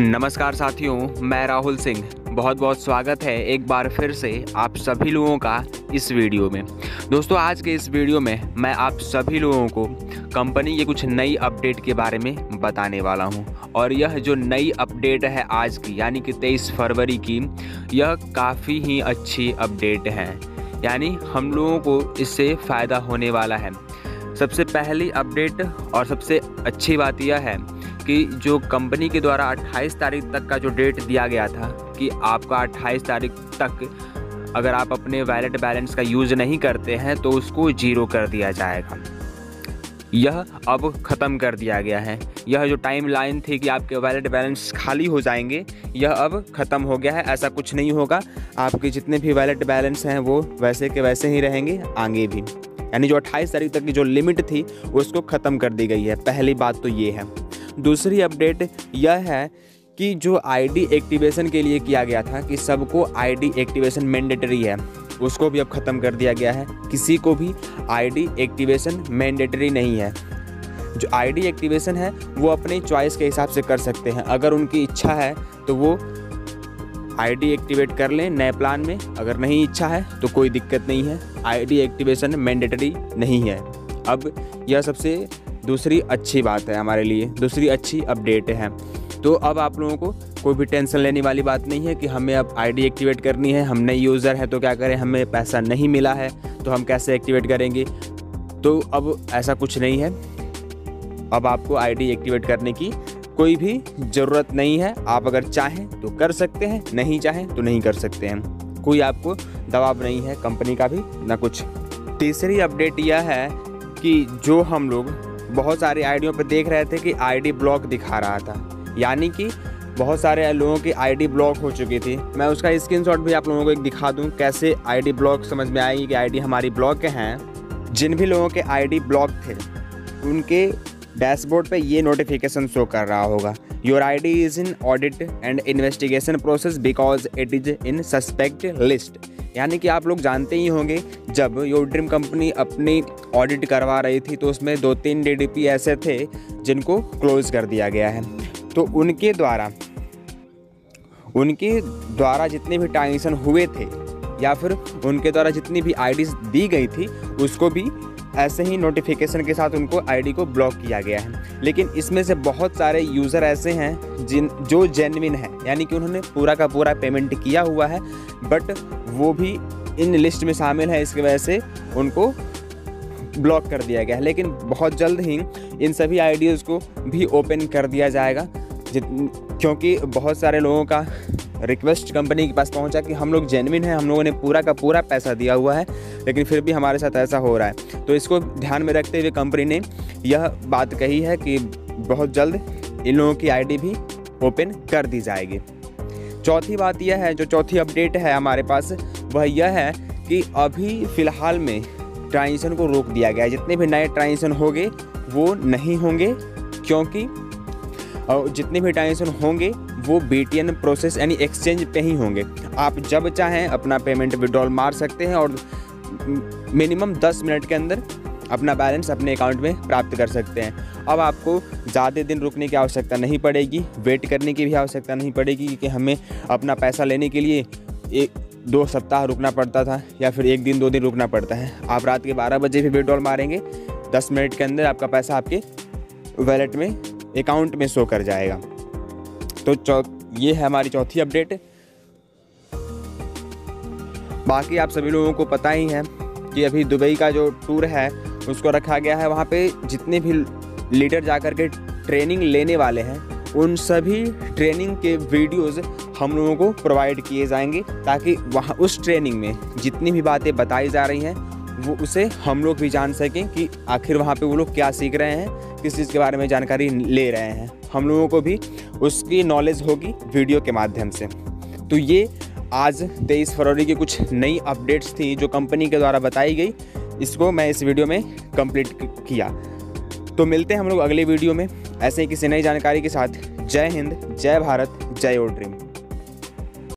नमस्कार साथियों, मैं राहुल सिंह। बहुत बहुत स्वागत है एक बार फिर से आप सभी लोगों का इस वीडियो में। दोस्तों, आज के इस वीडियो में मैं आप सभी लोगों को कंपनी की कुछ नई अपडेट के बारे में बताने वाला हूं। और यह जो नई अपडेट है आज की, यानी कि 23 फरवरी की, यह काफ़ी ही अच्छी अपडेट है। यानी हम लोगों को इससे फ़ायदा होने वाला है। सबसे पहली अपडेट और सबसे अच्छी बात यह है कि जो कंपनी के द्वारा 28 तारीख तक का जो डेट दिया गया था कि आपका 28 तारीख तक अगर आप अपने वैलेट बैलेंस का यूज़ नहीं करते हैं तो उसको ज़ीरो कर दिया जाएगा, यह अब ख़त्म कर दिया गया है। यह जो टाइम लाइन थी कि आपके वैलेट बैलेंस खाली हो जाएंगे, यह अब ख़त्म हो गया है। ऐसा कुछ नहीं होगा, आपके जितने भी वैलेट बैलेंस हैं वो वैसे के वैसे ही रहेंगे आगे भी। यानी जो 28 तारीख तक की जो लिमिट थी उसको ख़त्म कर दी गई है। पहली बात तो ये है। दूसरी अपडेट यह है कि जो आईडी एक्टिवेशन के लिए किया गया था कि सबको आईडी एक्टिवेशन मैंडेटरी है, उसको भी अब ख़त्म कर दिया गया है। किसी को भी आईडी एक्टिवेशन मैंडेटरी नहीं है। जो आईडी एक्टिवेशन है वो अपने चॉइस के हिसाब से कर सकते हैं। अगर उनकी इच्छा है तो वो आईडी एक्टिवेट कर लें नए प्लान में, अगर नहीं इच्छा है तो कोई दिक्कत नहीं है। आईडी एक्टिवेशन मैंडेटरी नहीं है। अब यह सबसे दूसरी अच्छी बात है हमारे लिए, दूसरी अच्छी अपडेट है। तो अब आप लोगों को कोई भी टेंशन लेने वाली बात नहीं है कि हमें अब आईडी एक्टिवेट करनी है, हम नए यूज़र हैं तो क्या करें, हमें पैसा नहीं मिला है तो हम कैसे एक्टिवेट करेंगे। तो अब ऐसा कुछ नहीं है। अब आपको आईडी एक्टिवेट करने की कोई भी ज़रूरत नहीं है। आप अगर चाहें तो कर सकते हैं, नहीं चाहें तो नहीं कर सकते हैं। कोई आपको दबाव नहीं है कंपनी का भी ना कुछ। तीसरी अपडेट यह है कि जो हम लोग बहुत सारे आईडियों पर देख रहे थे कि आईडी ब्लॉक दिखा रहा था, यानी कि बहुत सारे लोगों की आईडी ब्लॉक हो चुकी थी। मैं उसका स्क्रीनशॉट भी आप लोगों को एक दिखा दूं, कैसे आईडी ब्लॉक समझ में आएगी कि आईडी हमारी ब्लॉक हैं। जिन भी लोगों के आईडी ब्लॉक थे उनके डैशबोर्ड पे ये नोटिफिकेशन शो कर रहा होगा, your ID is in audit and investigation process because it is in suspect list. यानी कि आप लोग जानते ही होंगे, जब योर ड्रीम कंपनी अपनी ऑडिट करवा रही थी तो उसमें 2-3 डीडीपी ऐसे थे जिनको क्लोज कर दिया गया है। तो उनके द्वारा जितने भी ट्रांजेक्शन हुए थे या फिर उनके द्वारा जितनी भी आईडीज़ दी गई थी उसको भी ऐसे ही नोटिफिकेशन के साथ उनको आईडी को ब्लॉक किया गया है। लेकिन इसमें से बहुत सारे यूज़र ऐसे हैं जो जेन्युइन हैं, यानी कि उन्होंने पूरा का पूरा पेमेंट किया हुआ है, बट वो भी इन लिस्ट में शामिल है, इसकी वजह से उनको ब्लॉक कर दिया गया है। लेकिन बहुत जल्द ही इन सभी आईडीज़ को भी ओपन कर दिया जाएगा, क्योंकि बहुत सारे लोगों का रिक्वेस्ट कंपनी के पास पहुंचा कि हम लोग जेन्युइन हैं, हम लोगों ने पूरा का पूरा पैसा दिया हुआ है, लेकिन फिर भी हमारे साथ ऐसा हो रहा है। तो इसको ध्यान में रखते हुए कंपनी ने यह बात कही है कि बहुत जल्द इन लोगों की आईडी भी ओपन कर दी जाएगी। चौथी बात यह है, जो चौथी अपडेट है हमारे पास, वह यह है कि अभी फ़िलहाल में ट्रांजेक्शन को रोक दिया गया है। जितने भी नए ट्रांजेक्शन होंगे वो नहीं होंगे, क्योंकि जितने भी ट्रांजेक्शन होंगे वो BTN प्रोसेस यानी एक्सचेंज पे ही होंगे। आप जब चाहें अपना पेमेंट विड्रॉल मार सकते हैं और मिनिमम 10 मिनट के अंदर अपना बैलेंस अपने अकाउंट में प्राप्त कर सकते हैं। अब आपको ज़्यादा दिन रुकने की आवश्यकता नहीं पड़ेगी, वेट करने की भी आवश्यकता नहीं पड़ेगी कि हमें अपना पैसा लेने के लिए 1-2 सप्ताह रुकना पड़ता था या फिर 1 दिन 2 दिन रुकना पड़ता है। आप रात के 12 बजे भी विड्रॉल मारेंगे, 10 मिनट के अंदर आपका पैसा आपके वैलेट में अकाउंट में शो कर जाएगा। तो ये है हमारी चौथी अपडेट। बाकी आप सभी लोगों को पता ही है कि अभी दुबई का जो टूर है उसको रखा गया है। वहाँ पे जितने भी लीडर जाकर के ट्रेनिंग लेने वाले हैं उन सभी ट्रेनिंग के वीडियोज़ हम लोगों को प्रोवाइड किए जाएंगे, ताकि वहाँ उस ट्रेनिंग में जितनी भी बातें बताई जा रही हैं वो उसे हम लोग भी जान सकें कि आखिर वहाँ पे वो लोग क्या सीख रहे हैं, किस चीज़ के बारे में जानकारी ले रहे हैं। हम लोगों को भी उसकी नॉलेज होगी वीडियो के माध्यम से। तो ये आज 23 फरवरी की कुछ नई अपडेट्स थी जो कंपनी के द्वारा बताई गई, इसको मैं इस वीडियो में कंप्लीट किया। तो मिलते हैं हम लोग अगले वीडियो में ऐसे ही किसी नई जानकारी के साथ। जय हिंद, जय भारत, जय योर ड्रीम।